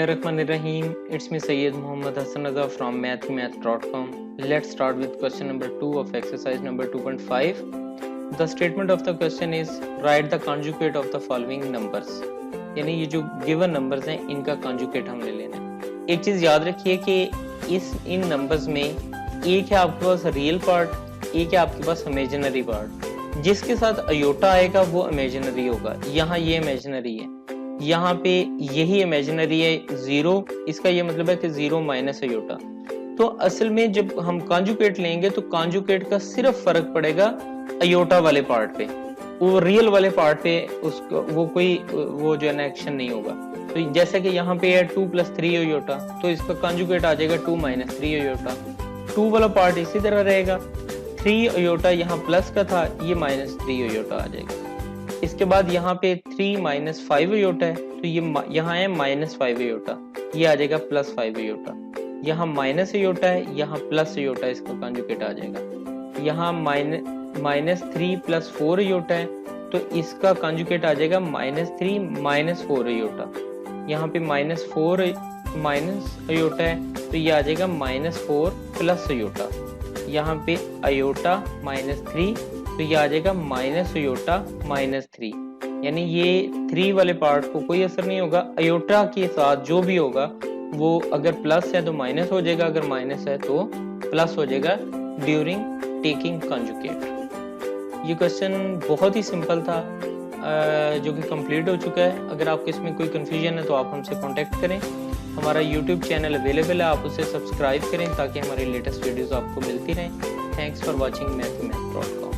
Bismillahirrahmanirrahim. It's me Sayyid Muhammad Hassan Raza from mathemath.com. Let's start with question number 2 of exercise number 2.5. The statement of the question is write the conjugate of the following numbers. यानी ये जो given numbers हैं इनका conjugate हमने लेना है। एक चीज याद रखिए कि इन नंबर्स में एक है आपके पास रियल पार्ट, एक है आपके पास इमेजिनरी पार्ट। जिसके साथ अयोटा आएगा वो इमेजिनरी होगा। यहाँ ये इमेजिनरी है, यहाँ पे यही इमेजिनरी है 0, इसका ये मतलब है कि 0 माइनस अयोटा। तो असल में जब हम कॉन्जुगेट लेंगे तो कॉन्जुगेट का सिर्फ फर्क पड़ेगा अयोटा वाले पार्ट पे, वो रियल वाले पार्ट पे उसको वो जो है ना एक्शन नहीं होगा। तो जैसे कि यहाँ पे है 2 + 3 अयोटा, तो इसका कॉन्जुगेट आ जाएगा 2 - 3 अयोटा। 2 वाला पार्ट इसी तरह रहेगा, 3 अयोटा यहाँ प्लस का था, ये -3 अयोटा आ जाएगा। इसके बाद यहाँ पे 3 - 5 अयोटा है, तो ये यहाँ है -5 अयोटा, ये आ जाएगा +5 अयोटा। यहाँ माइनस अयोटा है, यहाँ प्लस अयोटा, इसका कॉन्जुगेट आ जाएगा। यहाँ -3 + 4 अयोटा है, तो इसका कॉन्जुगेट आ जाएगा -3 - 4 अयोटा। यहाँ पे -4 माइनस अयोटा है, तो ये आ जाएगा -4 प्लस अयोटा। यहाँ पे अयोटा -3, तो ये आ जाएगा -अयोटा -3। यानी ये 3 वाले पार्ट को कोई असर नहीं होगा। अयोटा के साथ जो भी होगा वो अगर प्लस है तो माइनस हो जाएगा, अगर माइनस है तो प्लस हो जाएगा ड्यूरिंग टेकिंग कंजुगेट। ये क्वेश्चन बहुत ही सिंपल था जो कि कंप्लीट हो चुका है। अगर आपको इसमें कोई कंफ्यूजन है तो आप हमसे कांटेक्ट करें। हमारा यूट्यूब चैनल अवेलेबल है, आप उसे सब्सक्राइब करें ताकि हमारी लेटेस्ट वीडियोस आपको मिलती रहें। Thanks for watching mathemath.com।